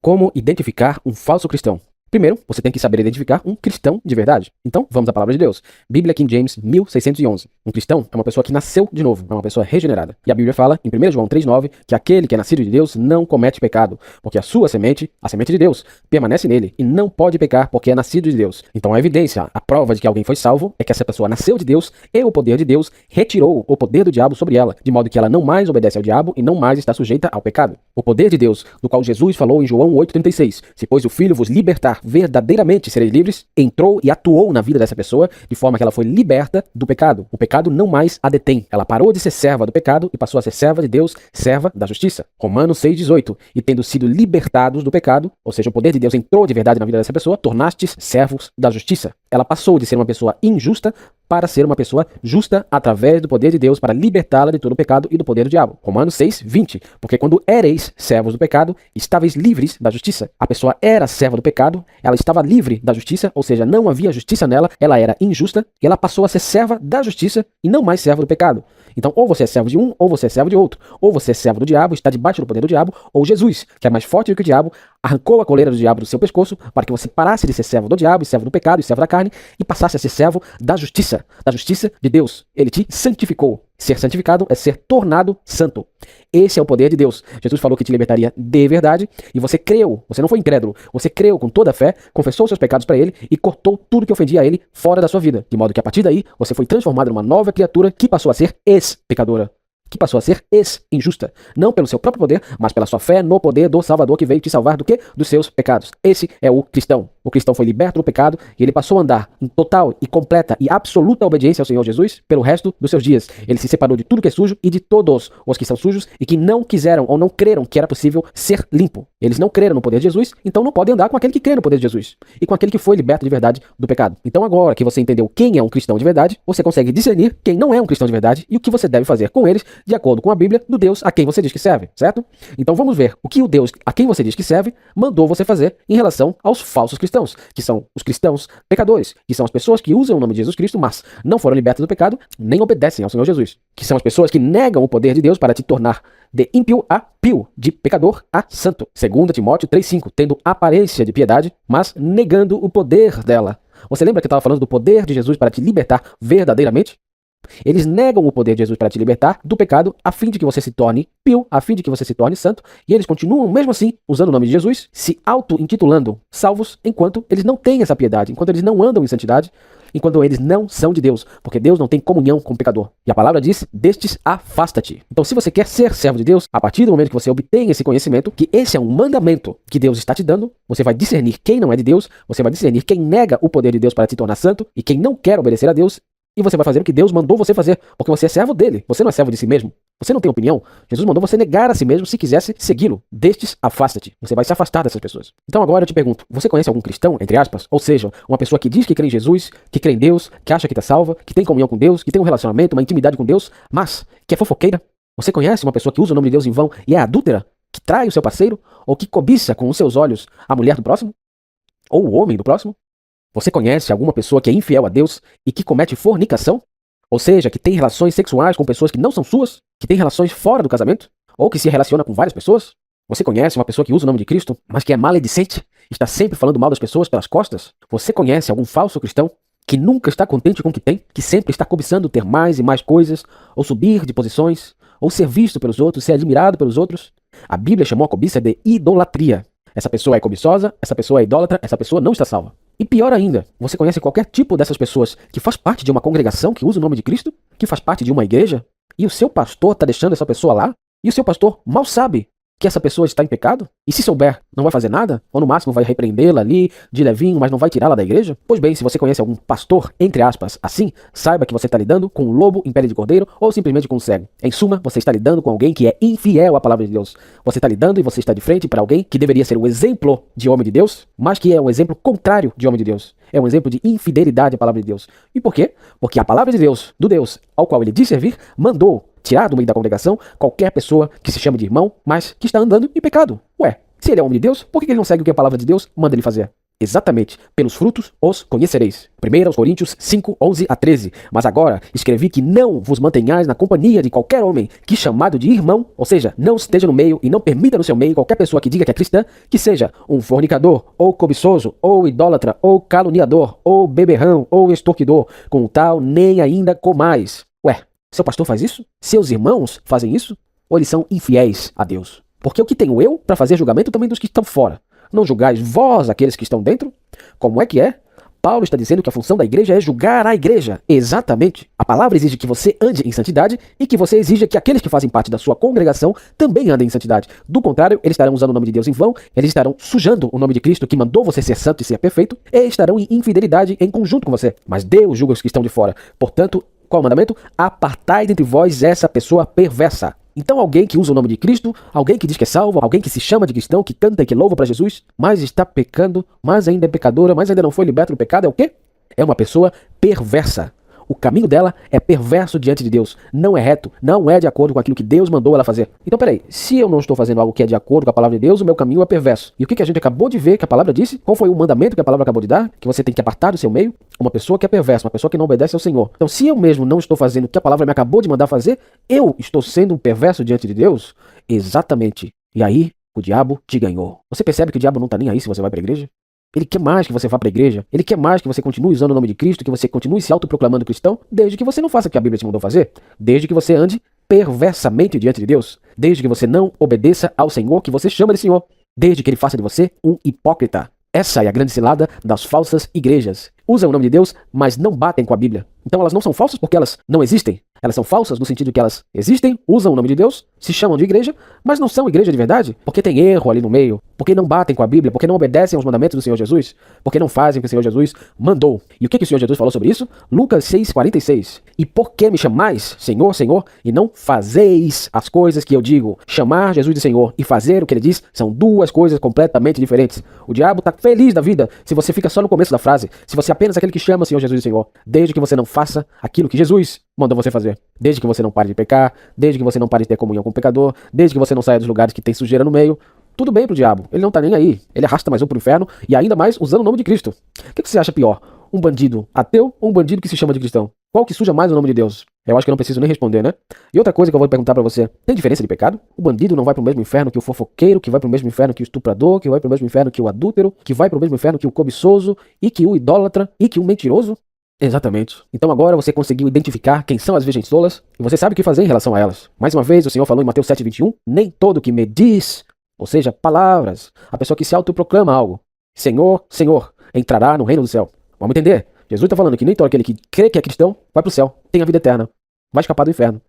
Como identificar um falso cristão? Primeiro, você tem que saber identificar um cristão de verdade. Então, vamos à palavra de Deus. Bíblia King James 1611. Um cristão é uma pessoa que nasceu de novo, é uma pessoa regenerada. E a Bíblia fala, em 1 João 3,9, que aquele que é nascido de Deus não comete pecado, porque a sua semente, a semente de Deus, permanece nele e não pode pecar porque é nascido de Deus. Então, a evidência, a prova de que alguém foi salvo é que essa pessoa nasceu de Deus e o poder de Deus retirou o poder do diabo sobre ela, de modo que ela não mais obedece ao diabo e não mais está sujeita ao pecado. O poder de Deus, do qual Jesus falou em João 8,36, se pois o Filho vos libertar verdadeiramente sereis livres, entrou e atuou na vida dessa pessoa de forma que ela foi liberta do pecado. O pecado não mais a detém. Ela parou de ser serva do pecado e passou a ser serva de Deus, serva da justiça. Romanos 6,18. E tendo sido libertados do pecado, ou seja, o poder de Deus entrou de verdade na vida dessa pessoa, tornastes servos da justiça. Ela passou de ser uma pessoa injusta para ser uma pessoa justa através do poder de Deus para libertá-la de todo o pecado e do poder do diabo. Romanos 6,20. Porque quando éreis servos do pecado, estáveis livres da justiça. A pessoa era serva do pecado, ela estava livre da justiça, ou seja, não havia justiça nela, ela era injusta, e ela passou a ser serva da justiça e não mais serva do pecado. Então, ou você é servo de um, ou você é servo de outro. Ou você é servo do diabo, está debaixo do poder do diabo, ou Jesus, que é mais forte do que o diabo, arrancou a coleira do diabo do seu pescoço para que você parasse de ser servo do diabo, e servo do pecado, e servo da carne, e passasse a ser servo da justiça de Deus. Ele te santificou. Ser santificado é ser tornado santo. Esse é o poder de Deus. Jesus falou que te libertaria de verdade e você creu. Você não foi incrédulo. Você creu com toda a fé, confessou seus pecados para ele e cortou tudo que ofendia a ele fora da sua vida. De modo que a partir daí você foi transformado numa nova criatura que passou a ser ex-pecadora. Que passou a ser ex-injusta. Não pelo seu próprio poder, mas pela sua fé no poder do Salvador que veio te salvar do quê? Dos seus pecados. Esse é o cristão. O cristão foi liberto do pecado e ele passou a andar em total e completa e absoluta obediência ao Senhor Jesus pelo resto dos seus dias. Ele se separou de tudo que é sujo e de todos os que são sujos e que não quiseram ou não creram que era possível ser limpo. Eles não creram no poder de Jesus, então não podem andar com aquele que crê no poder de Jesus e com aquele que foi liberto de verdade do pecado. Então agora que você entendeu quem é um cristão de verdade, você consegue discernir quem não é um cristão de verdade e o que você deve fazer com eles de acordo com a Bíblia do Deus a quem você diz que serve, certo? Então vamos ver o que o Deus a quem você diz que serve mandou você fazer em relação aos falsos cristãos, que são os cristãos pecadores, que são as pessoas que usam o nome de Jesus Cristo, mas não foram libertas do pecado, nem obedecem ao Senhor Jesus, que são as pessoas que negam o poder de Deus para te tornar de ímpio a pio, de pecador a santo. 2 Timóteo 3,5, tendo aparência de piedade, mas negando o poder dela. Você lembra que eu estava falando do poder de Jesus para te libertar verdadeiramente? Eles negam o poder de Jesus para te libertar do pecado, a fim de que você se torne pio, a fim de que você se torne santo, e eles continuam, mesmo assim, usando o nome de Jesus, se auto-intitulando salvos, enquanto eles não têm essa piedade, enquanto eles não andam em santidade, enquanto eles não são de Deus, porque Deus não tem comunhão com o pecador. E a palavra diz, destes afasta-te. Então, se você quer ser servo de Deus, a partir do momento que você obtém esse conhecimento, que esse é um mandamento que Deus está te dando, você vai discernir quem não é de Deus, você vai discernir quem nega o poder de Deus para se tornar santo, e quem não quer obedecer a Deus, e você vai fazer o que Deus mandou você fazer, porque você é servo dele, você não é servo de si mesmo. Você não tem opinião. Jesus mandou você negar a si mesmo se quisesse segui-lo. Destes, afasta-te. Você vai se afastar dessas pessoas. Então agora eu te pergunto, você conhece algum cristão, entre aspas? Ou seja, uma pessoa que diz que crê em Jesus, que crê em Deus, que acha que está salva, que tem comunhão com Deus, que tem um relacionamento, uma intimidade com Deus, mas que é fofoqueira? Você conhece uma pessoa que usa o nome de Deus em vão e é adúltera? Que trai o seu parceiro? Ou que cobiça com os seus olhos a mulher do próximo? Ou o homem do próximo? Você conhece alguma pessoa que é infiel a Deus e que comete fornicação? Ou seja, que tem relações sexuais com pessoas que não são suas, que tem relações fora do casamento, ou que se relaciona com várias pessoas? Você conhece uma pessoa que usa o nome de Cristo, mas que é maledicente, está sempre falando mal das pessoas pelas costas? Você conhece algum falso cristão que nunca está contente com o que tem, que sempre está cobiçando ter mais e mais coisas, ou subir de posições, ou ser visto pelos outros, ser admirado pelos outros? A Bíblia chamou a cobiça de idolatria. Essa pessoa é cobiçosa, essa pessoa é idólatra, essa pessoa não está salva. E pior ainda, você conhece qualquer tipo dessas pessoas que faz parte de uma congregação que usa o nome de Cristo? Que faz parte de uma igreja? E o seu pastor está deixando essa pessoa lá? E o seu pastor mal sabe que essa pessoa está em pecado? E se souber, não vai fazer nada? Ou no máximo vai repreendê-la ali, de levinho, mas não vai tirá-la da igreja? Pois bem, se você conhece algum pastor, entre aspas, assim, saiba que você está lidando com um lobo em pele de cordeiro ou simplesmente com um cego. Em suma, você está lidando com alguém que é infiel à palavra de Deus. Você está lidando e você está de frente para alguém que deveria ser o exemplo de homem de Deus, mas que é um exemplo contrário de homem de Deus. É um exemplo de infidelidade à palavra de Deus. E por quê? Porque a palavra de Deus, do Deus ao qual ele diz servir, mandou tirar do meio da congregação qualquer pessoa que se chama de irmão, mas que está andando em pecado. Ué, se ele é homem de Deus, por que ele não segue o que a palavra de Deus manda ele fazer? Exatamente, pelos frutos os conhecereis. 1 Coríntios 5, 11 a 13. Mas agora escrevi que não vos mantenhais na companhia de qualquer homem que chamado de irmão, ou seja, não esteja no meio e não permita no seu meio qualquer pessoa que diga que é cristã, que seja um fornicador, ou cobiçoso, ou idólatra, ou caluniador, ou beberrão, ou extorquidor. Com tal, nem ainda comais. Ué, seu pastor faz isso? Seus irmãos fazem isso? Ou eles são infiéis a Deus? Porque o que tenho eu para fazer julgamento também dos que estão fora? Não julgais vós aqueles que estão dentro? Como é que é? Paulo está dizendo que a função da igreja é julgar a igreja. Exatamente. A palavra exige que você ande em santidade e que você exija que aqueles que fazem parte da sua congregação também andem em santidade. Do contrário, eles estarão usando o nome de Deus em vão, eles estarão sujando o nome de Cristo que mandou você ser santo e ser perfeito, e estarão em infidelidade em conjunto com você. Mas Deus julga os que estão de fora. Portanto, qual é o mandamento? Apartai dentre vós essa pessoa perversa. Então alguém que usa o nome de Cristo, alguém que diz que é salvo, alguém que se chama de cristão, que canta e que louva para Jesus, mas está pecando, mas ainda é pecadora, mas ainda não foi liberto do pecado, é o quê? É uma pessoa perversa. O caminho dela é perverso diante de Deus, não é reto, não é de acordo com aquilo que Deus mandou ela fazer. Então peraí, se eu não estou fazendo algo que é de acordo com a palavra de Deus, o meu caminho é perverso. E o que a gente acabou de ver que a palavra disse? Qual foi o mandamento que a palavra acabou de dar? Que você tem que apartar do seu meio uma pessoa que é perversa, uma pessoa que não obedece ao Senhor. Então se eu mesmo não estou fazendo o que a palavra me acabou de mandar fazer, eu estou sendo um perverso diante de Deus? Exatamente. E aí, o diabo te ganhou. Você percebe que o diabo não está nem aí se você vai para a igreja? Ele quer mais que você vá para a igreja. Ele quer mais que você continue usando o nome de Cristo, que você continue se autoproclamando cristão, desde que você não faça o que a Bíblia te mandou fazer. Desde que você ande perversamente diante de Deus. Desde que você não obedeça ao Senhor que você chama de Senhor. Desde que ele faça de você um hipócrita. Essa é a grande cilada das falsas igrejas. Usam o nome de Deus, mas não batem com a Bíblia. Então elas não são falsas porque elas não existem. Elas são falsas no sentido que elas existem, usam o nome de Deus, se chamam de igreja, mas não são igreja de verdade, porque tem erro ali no meio, porque não batem com a Bíblia, porque não obedecem aos mandamentos do Senhor Jesus, porque não fazem o que o Senhor Jesus mandou. E o que o Senhor Jesus falou sobre isso? Lucas 6,46. E por que me chamais, Senhor, Senhor, e não fazeis as coisas que eu digo? Chamar Jesus de Senhor e fazer o que ele diz são duas coisas completamente diferentes. O diabo está feliz da vida se você fica só no começo da frase, se você é apenas aquele que chama o Senhor Jesus de Senhor, desde que você não faça aquilo que Jesus mandou você fazer. Desde que você não pare de pecar, desde que você não pare de ter comunhão com o pecador, desde que você não saia dos lugares que tem sujeira no meio, tudo bem pro diabo. Ele não tá nem aí. Ele arrasta mais um pro inferno e ainda mais usando o nome de Cristo. O que você acha pior? Um bandido ateu ou um bandido que se chama de cristão? Qual que suja mais o nome de Deus? Eu acho que eu não preciso nem responder, né? E outra coisa que eu vou perguntar pra você. Tem diferença de pecado? O bandido não vai pro mesmo inferno que o fofoqueiro, que vai pro mesmo inferno que o estuprador, que vai pro mesmo inferno que o adúltero, que vai pro mesmo inferno que o cobiçoso, e que o idólatra, e que o mentiroso? Exatamente. Então agora você conseguiu identificar quem são as virgens tolas e você sabe o que fazer em relação a elas. Mais uma vez, o Senhor falou em Mateus 7,21, nem todo que me diz, ou seja, palavras, a pessoa que se autoproclama algo, Senhor, Senhor, entrará no reino do céu. Vamos entender. Jesus está falando que nem todo aquele que crê que é cristão vai para o céu, tem a vida eterna, vai escapar do inferno.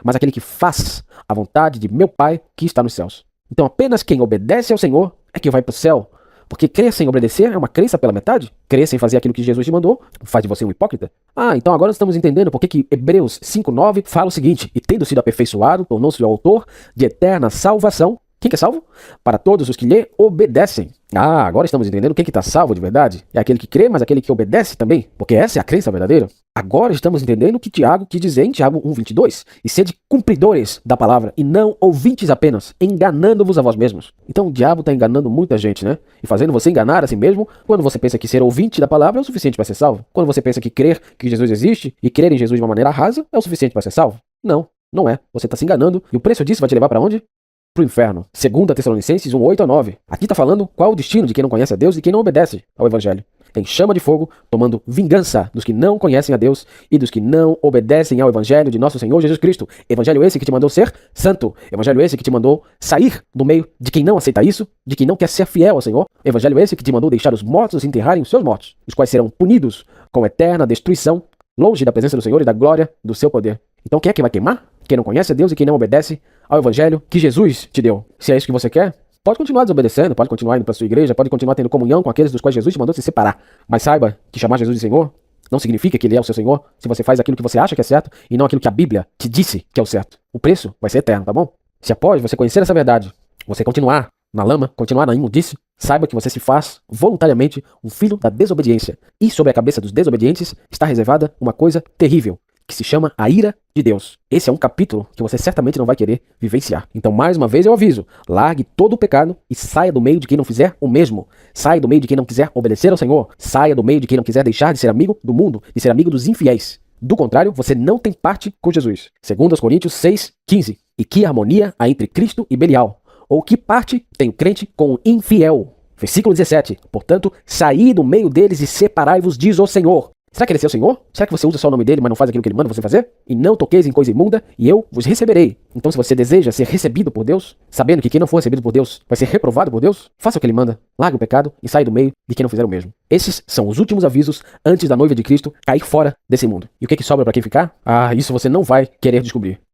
Mas aquele que faz a vontade de meu Pai que está nos céus. Então apenas quem obedece ao Senhor é que vai para o céu. Porque crer sem obedecer é uma crença pela metade? Crer sem fazer aquilo que Jesus te mandou faz de você um hipócrita? Ah, então agora estamos entendendo por que Hebreus 5,9 fala o seguinte: e tendo sido aperfeiçoado, tornou-se o autor de eterna salvação. Quem que é salvo? Para todos os que lhe obedecem. Ah, agora estamos entendendo quem que está salvo de verdade. É aquele que crê, mas aquele que obedece também. Porque essa é a crença verdadeira. Agora estamos entendendo o que Tiago quis dizer em Tiago 1,22. E sede cumpridores da palavra, e não ouvintes apenas, enganando-vos a vós mesmos. Então o diabo está enganando muita gente, né? E fazendo você enganar a si mesmo quando você pensa que ser ouvinte da palavra é o suficiente para ser salvo. Quando você pensa que crer que Jesus existe e crer em Jesus de uma maneira rasa é o suficiente para ser salvo. Não, não é. Você está se enganando. E o preço disso vai te levar para onde? Pro inferno. 2 Tessalonicenses 1:8-9. Aqui está falando qual o destino de quem não conhece a Deus e quem não obedece ao Evangelho. Em chama de fogo, tomando vingança dos que não conhecem a Deus e dos que não obedecem ao Evangelho de nosso Senhor Jesus Cristo. Evangelho esse que te mandou ser santo. Evangelho esse que te mandou sair do meio de quem não aceita isso, de quem não quer ser fiel ao Senhor. Evangelho esse que te mandou deixar os mortos enterrarem os seus mortos, os quais serão punidos com eterna destruição, longe da presença do Senhor e da glória do seu poder. Então quem é que vai queimar? Quem não conhece a Deus e quem não obedece ao Evangelho que Jesus te deu. Se é isso que você quer, pode continuar desobedecendo, pode continuar indo para sua igreja, pode continuar tendo comunhão com aqueles dos quais Jesus te mandou se separar. Mas saiba que chamar Jesus de Senhor não significa que Ele é o seu Senhor se você faz aquilo que você acha que é certo e não aquilo que a Bíblia te disse que é o certo. O preço vai ser eterno, tá bom? Se após você conhecer essa verdade, você continuar na lama, continuar na imundície, saiba que você se faz voluntariamente um filho da desobediência. E sobre a cabeça dos desobedientes está reservada uma coisa terrível, que se chama a ira de Deus. Esse é um capítulo que você certamente não vai querer vivenciar. Então, mais uma vez eu aviso, largue todo o pecado e saia do meio de quem não fizer o mesmo. Saia do meio de quem não quiser obedecer ao Senhor. Saia do meio de quem não quiser deixar de ser amigo do mundo, de ser amigo dos infiéis. Do contrário, você não tem parte com Jesus. 2 Coríntios 6:15. E que harmonia há entre Cristo e Belial? Ou que parte tem o crente com o infiel? Versículo 17. Portanto, saí do meio deles e separai-vos, diz o Senhor. Será que ele é seu Senhor? Será que você usa só o nome dele, mas não faz aquilo que ele manda você fazer? E não toqueis em coisa imunda, e eu vos receberei. Então, se você deseja ser recebido por Deus, sabendo que quem não for recebido por Deus vai ser reprovado por Deus, faça o que ele manda, largue o pecado e saia do meio de quem não fizer o mesmo. Esses são os últimos avisos antes da noiva de Cristo cair fora desse mundo. E o que sobra para quem ficar? Isso você não vai querer descobrir.